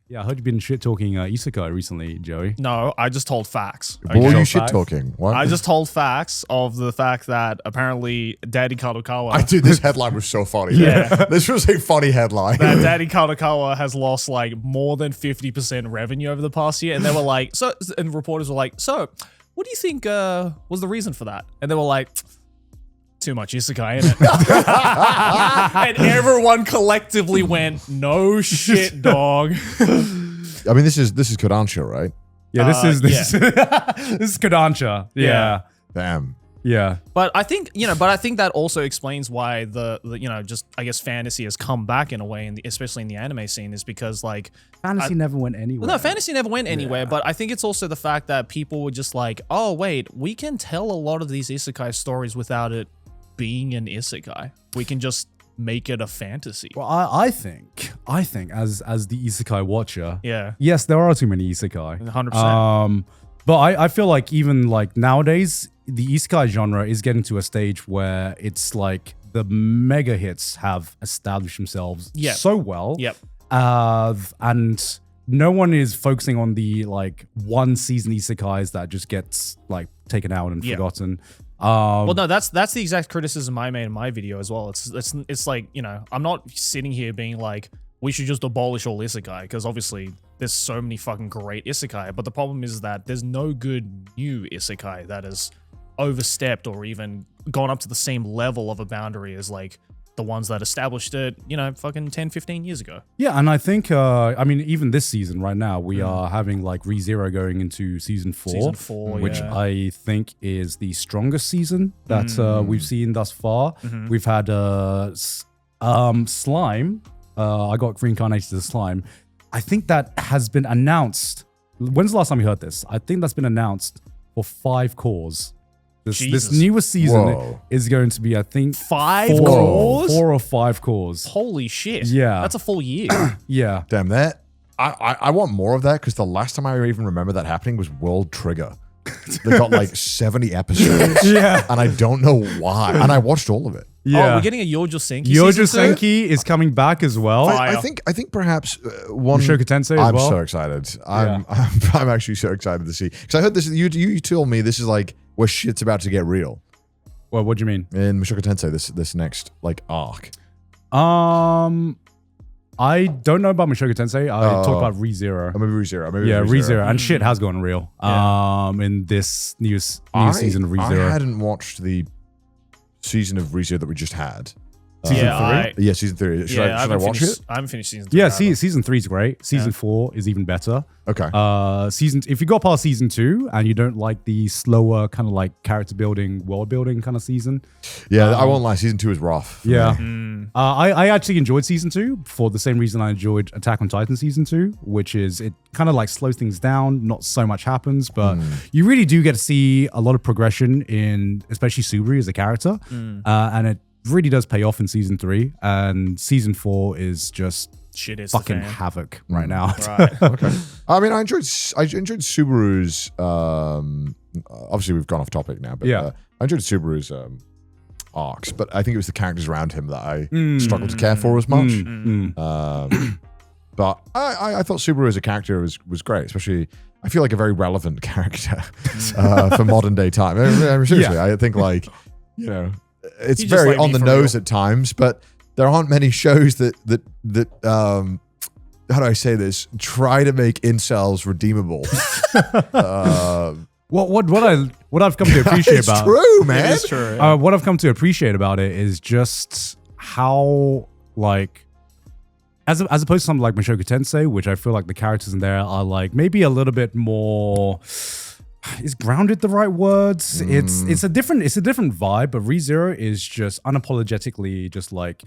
Yeah, I heard you've been shit talking isekai recently, Joey. No, I just told facts. Boy, you shit talking. What? I just told facts of the fact that apparently Daddy Kadokawa. Dude, this headline was so funny. Yeah. This was a funny headline. That Daddy Kadokawa has lost like more than 50% revenue over the past year. And they were like, and reporters were like, so what do you think was the reason for that? And they were like, too much isekai in it. And everyone collectively went, no shit, dog. I mean, this is Kodansha, right? Yeah, this is this is Kodansha. Yeah. Damn. Yeah. But I think, that also explains why the just I guess fantasy has come back in a way, especially in the anime scene, is because like fantasy never went anywhere. No, fantasy never went anywhere, but I think it's also the fact that people were just like, oh wait, we can tell a lot of these isekai stories without it being an isekai. We can just make it a fantasy. Well, I think as the isekai watcher, yes, there are too many isekai. 100%. But I feel like even like nowadays, the isekai genre is getting to a stage where it's like the mega hits have established themselves so well. Yep. And no one is focusing on the like one season isekais that just gets like taken out and forgotten. Well, no, that's the exact criticism I made in my video as well. It's like, I'm not sitting here being like, we should just abolish all isekai, because obviously there's so many fucking great isekai, but the problem is that there's no good new isekai that has overstepped or even gone up to the same level of a boundary as like the ones that established it, fucking 10, 15 years ago. Yeah, and I think, even this season right now, we are having like ReZero going into season 4. Season 4, which I think is the strongest season that we've seen thus far. We've had Slime. I got reincarnated as Slime. I think that has been announced. When's the last time you heard this? I think that's been announced for 5 cores. This newest season is going to be, I think, 5 cores? 4 or 5 cores. Holy shit. Yeah. That's a full year. Yeah. Damn, that. I want more of that, because the last time I even remember that happening was World Trigger. They got like 70 episodes. Yeah. And I don't know why. And I watched all of it. Yeah. Oh, we're getting a Yojo Senki Yojo season 2? Senki is coming back as well. I think perhaps one. Mushoku Tensei as well. I'm so excited. I'm actually so excited to see, because I heard this. You told me this is like where shit's about to get real. Well, what do you mean? In Mushoku Tensei, this next like arc. I don't know about Mushoku Tensei. I talk about ReZero. Maybe ReZero. ReZero. And shit has gone real. In this new season of ReZero. I hadn't watched the season of ReZero that we just had. Season 3? Yeah, season 3. Should I watch it? I haven't finished season 3. Yeah, season 3 is great. Season 4 is even better. Okay. If you got past season 2 and you don't like the slower kind of like character building, world building kind of season. Yeah, I won't lie. Season 2 is rough. Yeah. I actually enjoyed season 2 for the same reason I enjoyed Attack on Titan season 2, which is it kind of like slows things down. Not so much happens, but you really do get to see a lot of progression in, especially Subaru as a character. And it really does pay off in season 3, and season 4 is just fucking havoc right now. Right. Okay. I mean, I enjoyed Subaru's. Obviously, we've gone off topic now, but I enjoyed Subaru's arcs. But I think it was the characters around him that I struggled to care for as much. But I thought Subaru as a character was great, especially. I feel like a very relevant character for modern day time. I mean, seriously, I think like it's He's very just like on the nose at times, but there aren't many shows that how do I say this? Try to make incels redeemable. What I've come to appreciate it's about true, man. It is true. Yeah. What I've come to appreciate about it is just how like as opposed to something like Mushoku Tensei, which I feel like the characters in there are like maybe a little bit more. Is grounded the right words? It's a different vibe, but ReZero is just unapologetically just like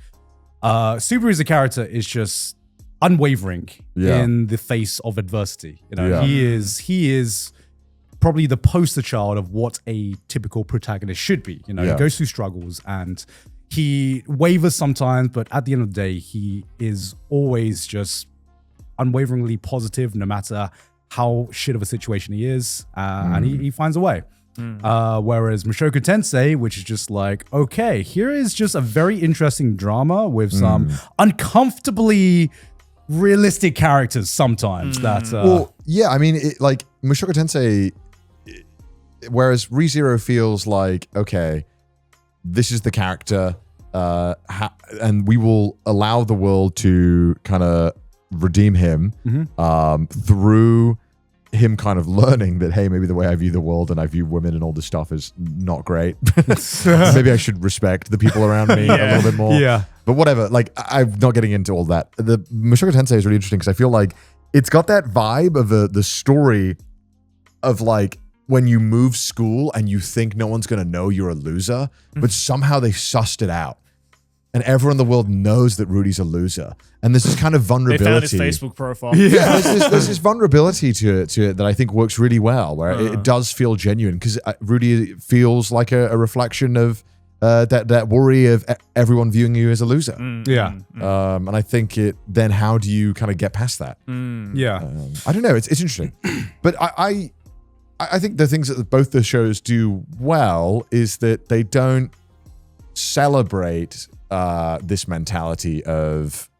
Subaru as a character is just unwavering in the face of adversity. He is probably the poster child of what a typical protagonist should be. He goes through struggles and he wavers sometimes, but at the end of the day, he is always just unwaveringly positive no matter how shit of a situation he is, and he finds a way. Whereas Mushoku Tensei, which is just like, okay, here is just a very interesting drama with some uncomfortably realistic characters sometimes. That well, yeah, I mean, like Mushoku Tensei, whereas ReZero feels like, okay, this is the character, and we will allow the world to kind of redeem him through him kind of learning that, hey, maybe the way I view the world and I view women and all this stuff is not great. Maybe I should respect the people around me a little bit more. Yeah. But whatever, like, I'm not getting into all that. The Mushoku Tensei is really interesting because I feel like it's got that vibe of the story of like when you move school and you think no one's going to know you're a loser, but somehow they sussed it out. And everyone in the world knows that Rudy's a loser. And there's this kind of vulnerability. They found his Facebook profile. Yeah, there's this vulnerability to it that I think works really well, where it does feel genuine because Rudy feels like a reflection of that worry of everyone viewing you as a loser. And I think then how do you kind of get past that? I don't know. It's interesting. But I think the things that both the shows do well is that they don't celebrate this mentality of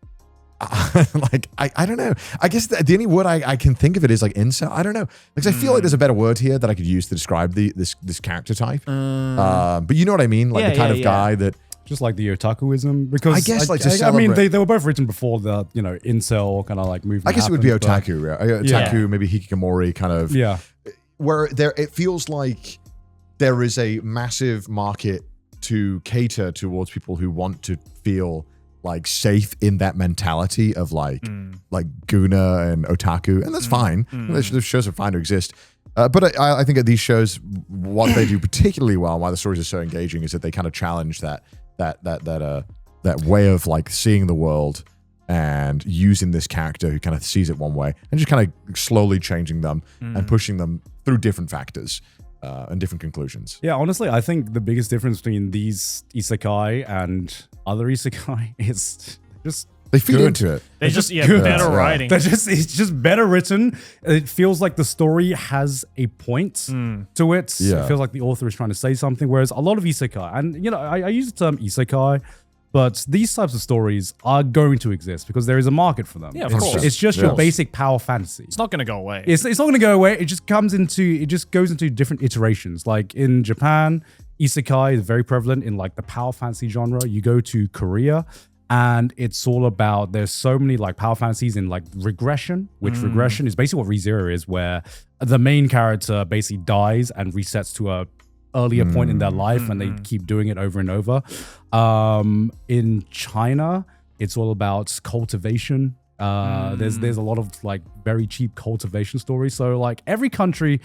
like I don't know. I guess the only word I can think of it is like incel. I don't know, because I feel like there's a better word here that I could use to describe this character type. But you know what I mean, like the kind of guy that just like the otakuism. Because I guess I mean they were both written before the incel kind of like movement. I guess it would be otaku, right? Otaku, maybe hikikomori kind of. Yeah, where it feels like there is a massive market to cater towards people who want to feel like safe in that mentality of like Guna and otaku, and that's fine. Those shows are fine to exist. But I think at these shows, what they do particularly well, and why the stories are so engaging, is that they kind of challenge that way of like seeing the world and using this character who kind of sees it one way and just kind of slowly changing them and pushing them through different factors. And different conclusions. Yeah, honestly, I think the biggest difference between these isekai and other isekai is just they feed into it. They just better writing. It's just better written. It feels like the story has a point to it. Yeah. It feels like the author is trying to say something. Whereas a lot of isekai, and I use the term isekai, but these types of stories are going to exist because there is a market for them. Yeah, of course. It's just your basic power fantasy. It's not going to go away. It's not going to go away. It just goes into different iterations. Like in Japan, isekai is very prevalent in like the power fantasy genre. You go to Korea and it's all about, there's so many like power fantasies in like regression, which regression is basically what ReZero is, where the main character basically dies and resets to a earlier point in their life and they keep doing it over and over. In China, it's all about cultivation. There's a lot of like very cheap cultivation stories. So like every country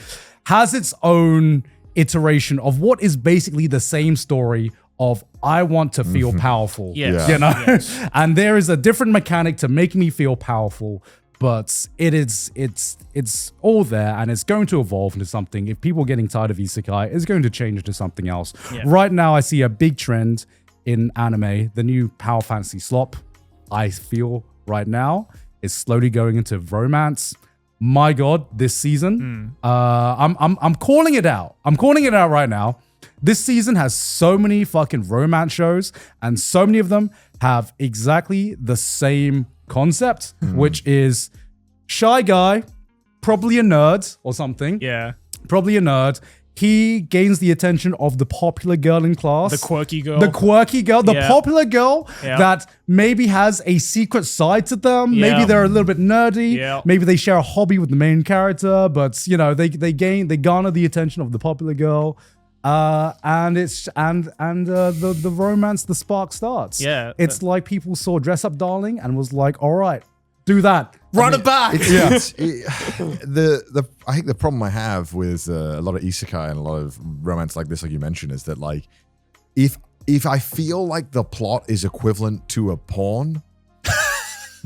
has its own iteration of what is basically the same story of I want to feel powerful. Yes. You know? Yes. And there is a different mechanic to make me feel powerful. But it's all there and it's going to evolve into something. If people are getting tired of isekai, it's going to change into something else. Yeah. Right now, I see a big trend in anime. The new power fantasy slop, I feel right now, is slowly going into romance. My God, this season, I'm calling it out. I'm calling it out right now. This season has so many fucking romance shows, and so many of them have exactly the same concept, which is shy guy, probably a nerd or something. Yeah. Probably a nerd. He gains the attention of the popular girl in class. The quirky girl. The popular girl that maybe has a secret side to them. Yeah. Maybe they're a little bit nerdy. Yeah. Maybe they share a hobby with the main character, but they garner the attention of the popular girl. And the romance, the spark starts. Yeah. It's like people saw Dress Up Darling and was like, all right, do that. Run it back. I think the problem I have with a lot of isekai and a lot of romance like this, like you mentioned, is that like if I feel like the plot is equivalent to a porn,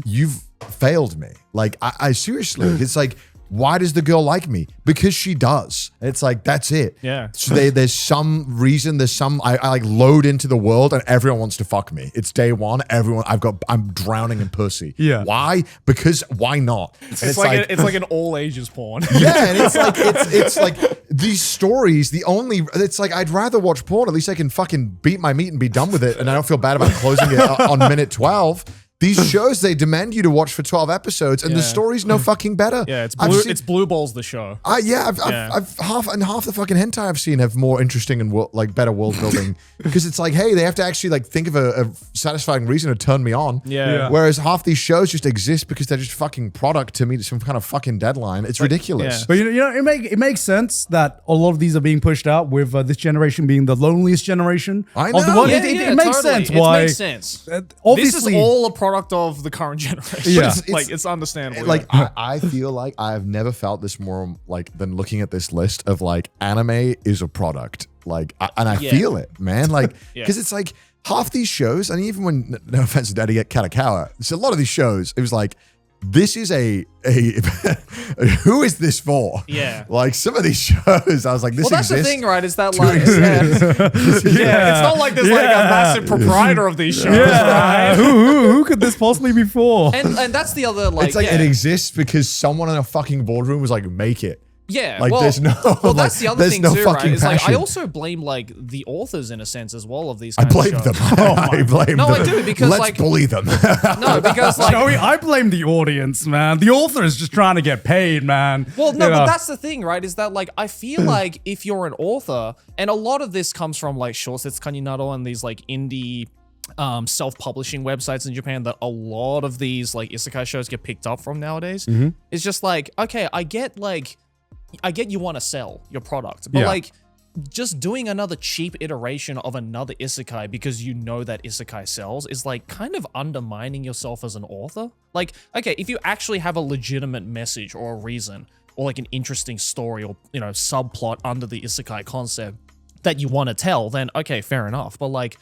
you've failed me. Like I seriously, it's like, why does the girl like me? Because she does. It's like, that's it. Yeah. So there's some reason, I like load into the world and everyone wants to fuck me. It's day one. I'm drowning in pussy. Yeah. Why? Because why not? It's like an all ages porn. Yeah. And it's like these stories, it's like, I'd rather watch porn. At least I can fucking beat my meat and be done with it. And I don't feel bad about closing it on minute 12. These shows, they demand you to watch for 12 episodes, and the story's no fucking better. Yeah, it's Blue Balls the show. I've half the fucking hentai I've seen have more interesting and better world building because it's like, hey, they have to actually like think of a satisfying reason to turn me on. Yeah. Whereas half these shows just exist because they're just fucking product to meet some kind of fucking deadline. It's ridiculous. Yeah. But you know, it makes sense that a lot of these are being pushed out with this generation being the loneliest generation I of the know. world. Yeah, It makes totally. sense why. It makes sense. Obviously, This is all a product of the current generation. Yeah. It's understandable. Like I feel like I have never felt this more like than looking at this list of like anime is a product. Like, and I feel it, man. Like, because it's like half these shows, and even when no offense to Daddy Katakawa, it's a lot of these shows. It was like, this is a who is this for? Yeah. Like some of these shows, I was like, this well, that's exists. the thing, right? Is that like, it's not like there's like a massive proprietor of these shows, right? who could this possibly be for? And that's the other like, It's like it exists because someone in a fucking boardroom was like, make it. Yeah, Like, well, there's no, well, like, that's the other there's thing no too, right? fucking It's like I passion. also blame like the authors in a sense as well of these. I Kinds blame of them. shows. I blame No, them. I do, because, let's like- bully them. No, because like, Joey, I blame the audience, man. The author is just trying to get paid, man. well, no, You know? but that's the thing, right? Is that like I feel like if you're an author, and a lot of this comes from like Shousetsu Kaninado and these like indie self-publishing websites in Japan that a lot of these like isekai shows get picked up from nowadays. It's just like, okay, I get you want to sell your product, but like just doing another cheap iteration of another isekai because you know that isekai sells is like kind of undermining yourself as an author. Like, okay, if you actually have a legitimate message or a reason or like an interesting story or, you know, subplot under the isekai concept that you want to tell, then okay, fair enough. But like,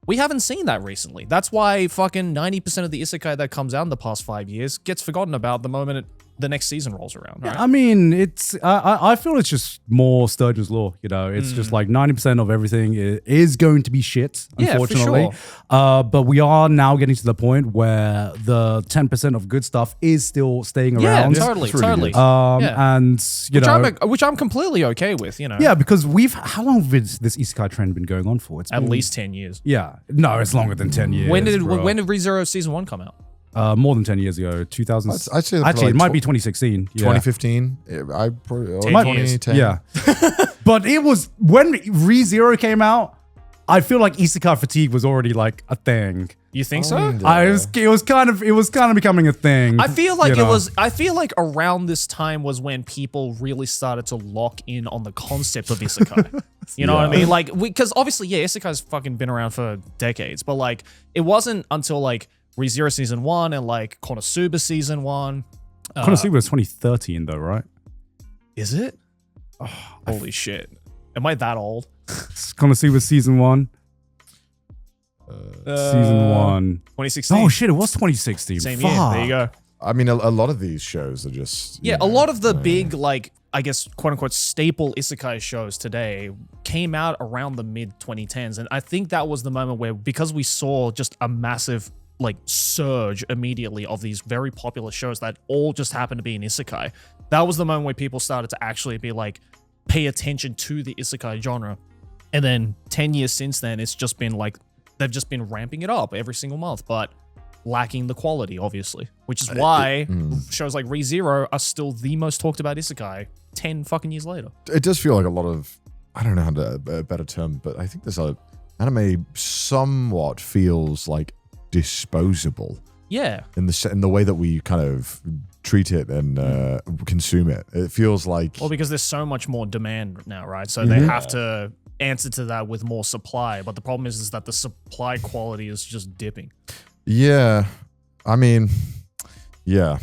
we haven't seen that recently. That's why fucking 90% of the isekai that comes out in the past 5 years gets forgotten about the moment the next season rolls around, right? I mean, it's I feel it's just more Sturgeon's law. You know, it's just like 90% of everything is going to be shit, unfortunately. For But we are now getting to the point where the 10% of good stuff is still staying around. Totally. And you know, Which I'm completely okay with, you know. yeah, because how long has this isekai trend been going on for? It's At been, least 10 years. Yeah, no, it's longer than 10 years. When did bro. ReZero season 1 come out? More than 10 years ago, 2000. I'd say actually, like it might be 2016. Yeah. 2015. I probably 10 Yeah. But it was when ReZero came out, I feel like isekai fatigue was already like a thing. You think so? It was kind of becoming a thing. I feel like you know? I feel like around this time was when people really started to lock in on the concept of isekai. You know what I mean? Like, because obviously, yeah, isekai's fucking been around for decades, but like, it wasn't until like ReZero season 1 and like Konosuba season 1. Konosuba was 2013 though, right? Is it? Oh, holy shit. Am I that old? Konosuba season 1. Season 1. 2016. Oh shit, it was 2016. Same Fuck. year. There you go. I mean, a lot of these shows are just Yeah, a lot of the big, like, I guess, quote unquote, staple isekai shows today came out around the mid 2010s. And I think that was the moment where, because we saw just a massive, like, surge immediately of these very popular shows that all just happened to be in isekai, that was the moment where people started to actually be like, pay attention to the isekai genre. And then 10 years since then, it's just been like, they've just been ramping it up every single month, but lacking the quality, obviously, which is why shows like ReZero are still the most talked about isekai 10 fucking years later. It does feel like a lot of, I don't know how to a better term, but I think there's anime somewhat feels like disposable. Yeah. In the way that we kind of treat it and consume it. It feels like, Well, because there's so much more demand now, right? So they have to answer to that with more supply. But the problem is that the supply quality is just dipping. yeah. I mean, yeah.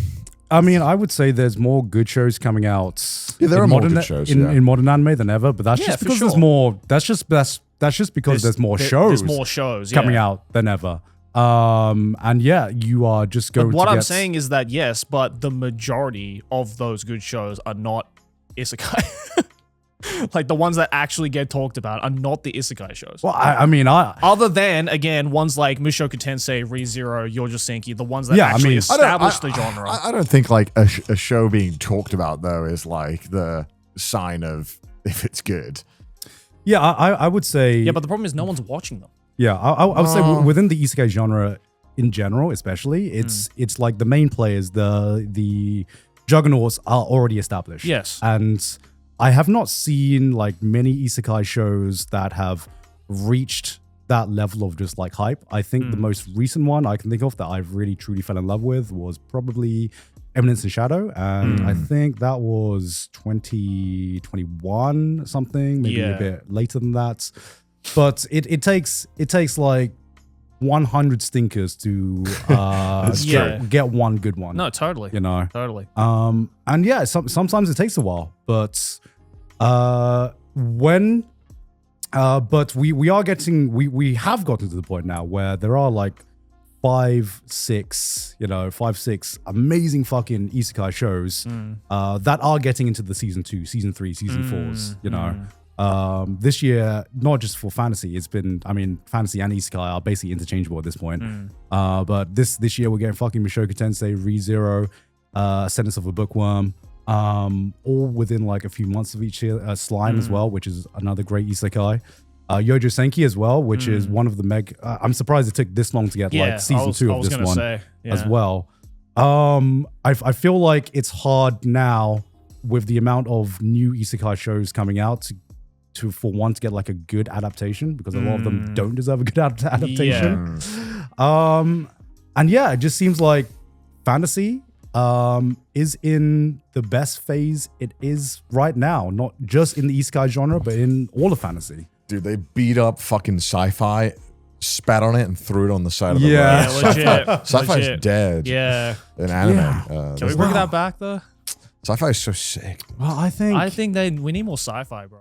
I mean, I would say there's more good shows coming out. Yeah, there in are more modern, good shows, in modern anime than ever. But that's Yeah, just for because sure. there's more. That's just because there's more shows. There's more shows coming out than ever. And yeah, you are just going. But what to I'm get saying is that yes, but the majority of those good shows are not isekai. Like the ones that actually get talked about are not the isekai shows. Well, I mean, Other than, again, ones like Mushoku Tensei, ReZero, Yojosenki, the ones that actually establish the genre. I don't think like a show being talked about though is like the sign of if it's good. yeah, I would say. Yeah, but the problem is no one's watching them. Yeah, I would say within the isekai genre, in general, especially, it's like the main players, the juggernauts are already established. Yes. And I have not seen like many isekai shows that have reached that level of just like hype. I think the most recent one I can think of that I've really truly fell in love with was probably Eminence and Shadow, and I think that was 2021 something, maybe a bit later than that. But it takes like 100 stinkers to get one good one. No, totally. You know, totally. And yeah, sometimes it takes a while, but when we are getting we have gotten to the point now where there are like 5-6 amazing fucking isekai shows that are getting into the season 2, season 3, season 4s, you know. This year, not just for fantasy, it's been, I mean, fantasy and isekai are basically interchangeable at this point. But this year we're getting fucking Mushoku Tensei, Re:Zero, Sentence of a Bookworm, all within like a few months of each year. Slime as well, which is another great isekai. Yojo Senki as well, which is one of the I'm surprised it took this long to get like season 2 of this one as well. I feel like it's hard now with the amount of new isekai shows coming out for one to get like a good adaptation, because a lot of them don't deserve a good adaptation. And yeah, it just seems like fantasy is in the best phase it is right now, not just in the isekai genre, but in all of fantasy. Dude, they beat up fucking sci-fi, spat on it, and threw it on the side of the road. Yeah, legit. Sci-fi's dead. Yeah. In anime. Yeah. Can we bring that back though? Sci-fi is so sick. Well, I think we need more sci-fi, bro.